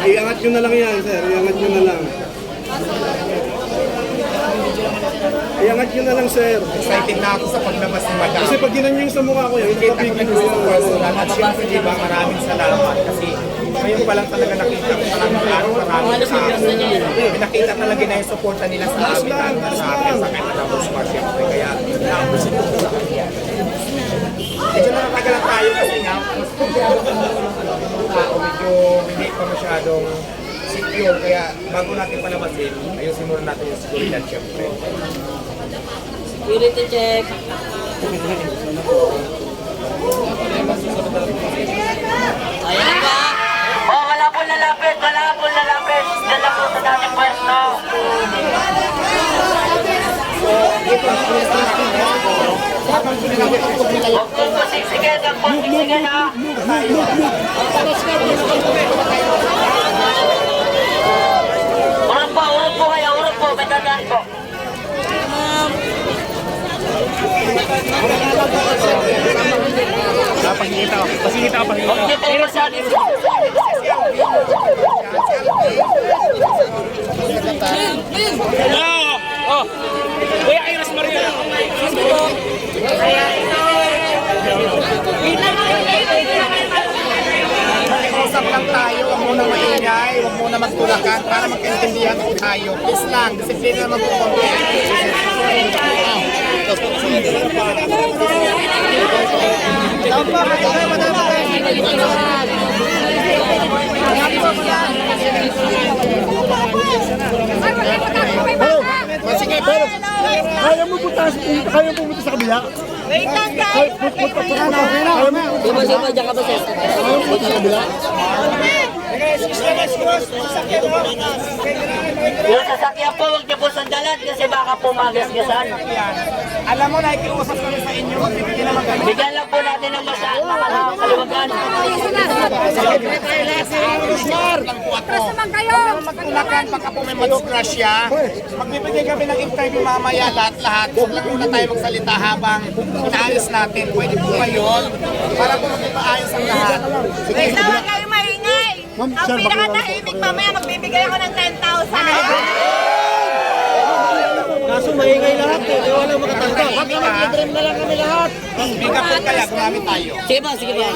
Iangat nyo na lang yan, sir. Iangat nyo na lang. Iangat nyo na lang, sir. Excited na ako sa paglabas ni Madam. Kasi pag ginanyo sa mukha ko yan, Kita ko kapigil na ko gusto yan. personal. At syempre, diba, maraming salamat. Kasi ngayon pa lang talaga nakita ko maraming maraming sa akin. Pinakita talaga na yung suporta nila sa amin. At sa akin, sa kanya Madam Rosmar, syempre. Kaya, nakabusin ko sa kanya. Medyo nakakagalang tayo kasi nga, mas tao, medyo hindi pa masyadong secure. Kaya, bago natin palabasin, ayusin muna natin yung seguridad, syempre. Security check. Ayan na ba? Oh, wala po lalapit. Wala po lalapit. Diyan lang po sa dating pwesto. Huwag po pasiksigan. Huwag po siksigan ha. Urot po kayo. Urot po. Betadaan po. Pahingita ako. Pasingita ako, pahingita ako. Okay, masyado. Oh! Kuya Iris Maria! Usap lang tayo, huwag muna maingay, huwag muna magtulakan para magkaintindihan po tayo. Please lang, disiplina naman po konti. Sige, pero kaya mo pumunta sa kabila? Wait lang guys! Di ba dyan ka ba, sir? Kaya mo pumunta sa kabila? Yung sasakyan po, huwag niyo po sandalan kasi baka po magasgasan. Alam mo, nakikiusap kami sa inyo, hindi naman ganun. Bigyan lang po natin ng kaliwagan. Atras naman kayo! Magtulakan pagka po may madisgrasya. Magbibigay kami ng interview mamaya lahat-lahat. Huwag lang muna tayo magsalita habang inaayos natin. Pwede po ba yun? Para po magpaayos ang lahat. Wait lang, huwag kayo maingay! Ang pinakatahimik mamaya, magbibigay ako ng 10,000! Kaso maingay lahat eh. Di walang makatanggap. Mag-dream na lang kami lahat. Speak up po kaya, gumamit tayo. Sige ba, sige ba.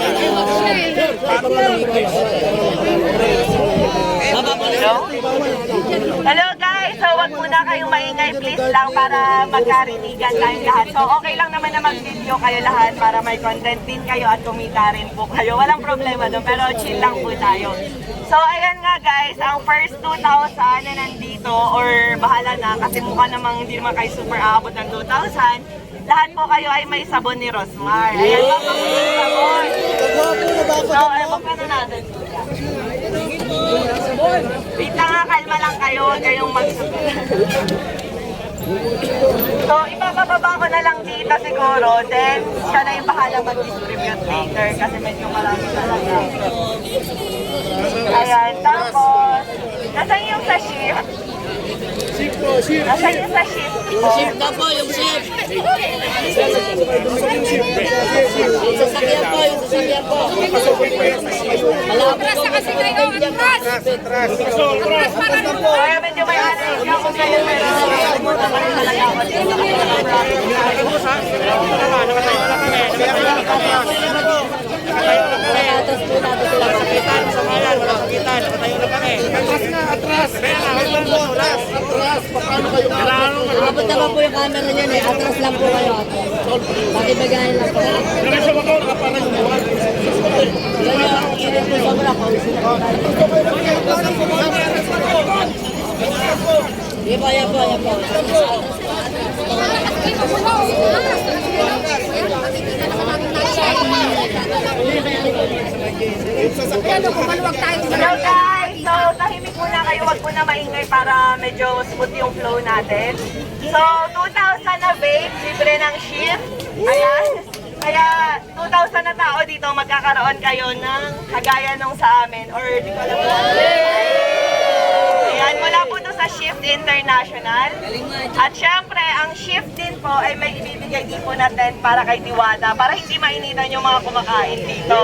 Hello guys! So wag muna kayong maingay please lang para magkarinigan tayong lahat. So okay lang naman na mag-video kayo lahat para may content din kayo at kumita rin po kayo. Walang problema doon pero chill lang po tayo. So ayan nga guys, ang first 2,000 na nandito or bahala na kasi mukha namang hindi naman kayo super aabot ng 2,000. Lahat po kayo ay may sabon ni Rosmar. Ayan ba po yung sabon? So ewan ka na natin. Wait lang nga, kalma lang kayo, huwag kayong magsusunod. So, ipapababa ko na lang dito siguro, then siya na yung bahala mag-distribute later kasi medyo marami talaga. Ayan, tapos, nasan yung sa shift? Nasan yung sa shift? Shift na po, yung shift. Sasakyan po, yung sasakyan po. Atras na kasi kayo, atras! Kaya medyo may alis ka kung kayo meron. Atas po natin sila. Kapitan, sa mayan, wala kapitan. Nakatayo na kami. Atras na, atras. Atras. Paano kayo? Abot naman po yung camera niyan eh. Atras lang po kayo. Pakibagayan lang po. Kami sa motor, kapanan yung buwan. Ganyan, init po sobra. Pausin na po tayo. Yan po, yan po, yan po. Hello guys! So, tahimik muna kayo, wag muna maingay para medyo smooth yung flow natin. So, 2,000 na vape, libre ng shift. Ayan. Kaya 2,000 na tao dito, magkakaroon kayo ng kagaya nung sa amin. Or di ko alam po. Ayan, mula po to sa Shift International. At syempre, ang Shift din po ay may ibibigay din po na tent para kay Tiwada. Para hindi mainitan yung mga kumakain dito.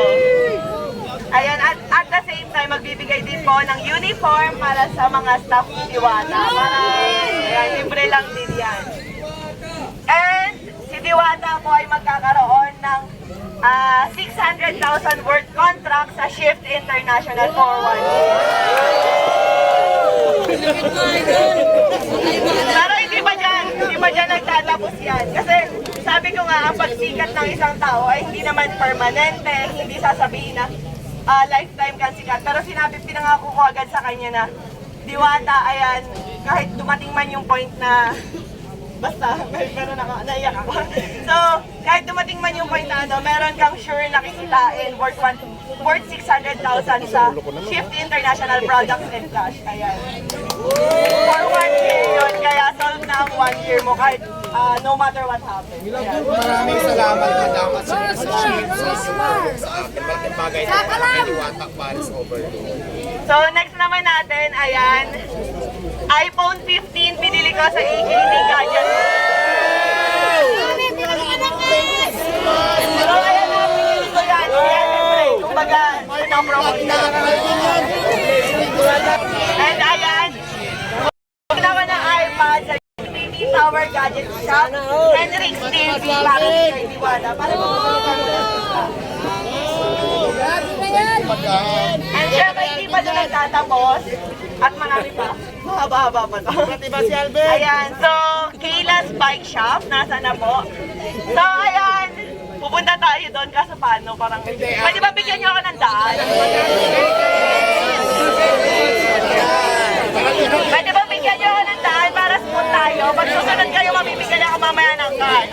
Ayan, at the same time, magbibigay din po ng uniform para sa mga staff ni Diwata. Para, ayan, libre lang din yan. And si Diwata po ay magkakaroon ng 600,000 worth contract sa Shift International for 1 year. Pero hindi pa dyan nagtatapos yan. Kasi sabi ko nga, ang pagsikat ng isang tao ay hindi naman permanente, hindi sasabihin na lifetime kang sikat. Pero pinangako ko agad sa kanya na, Diwata, ayan, kahit dumating man yung point na basta, meron ako, naiyak ako. So, kahit dumating man yung point na meron kang sure na kikitain worth 600,000 sa Shift International Products and Cash. Ayan. For 1 year yun, kaya solve na ang 1 year mo kahit no matter what happens. Ayan. Maraming salamat, Madam, at sa Shift sa akin. Malaking bagay na kay Diwata Paris Overload. So, next naman natin, ayan, iPhone 15 binili ko sa AKT Gadget. So, ayan na, binili ko yan. Ayan, siyempre, kumbaga, pinapromote na. And ayan, huwag naman ng iPad sa TV Tower Gadget Shop, Henrix TV, para kay Diwata. Para and syempre, hindi pa doon nagtatapos. At marami pa. Mahaba-haba pa to. Ayan, so, Kayla's Bike Shop, nasa na po. So, ayan, pupunta tayo doon kaso paano, parang, pwede ba bigyan niyo ako ng daan? Pwede ba bigyan niyo ako ng daan para smooth tayo? Pag susunod kayo, mamibigyan ako mamaya ng card.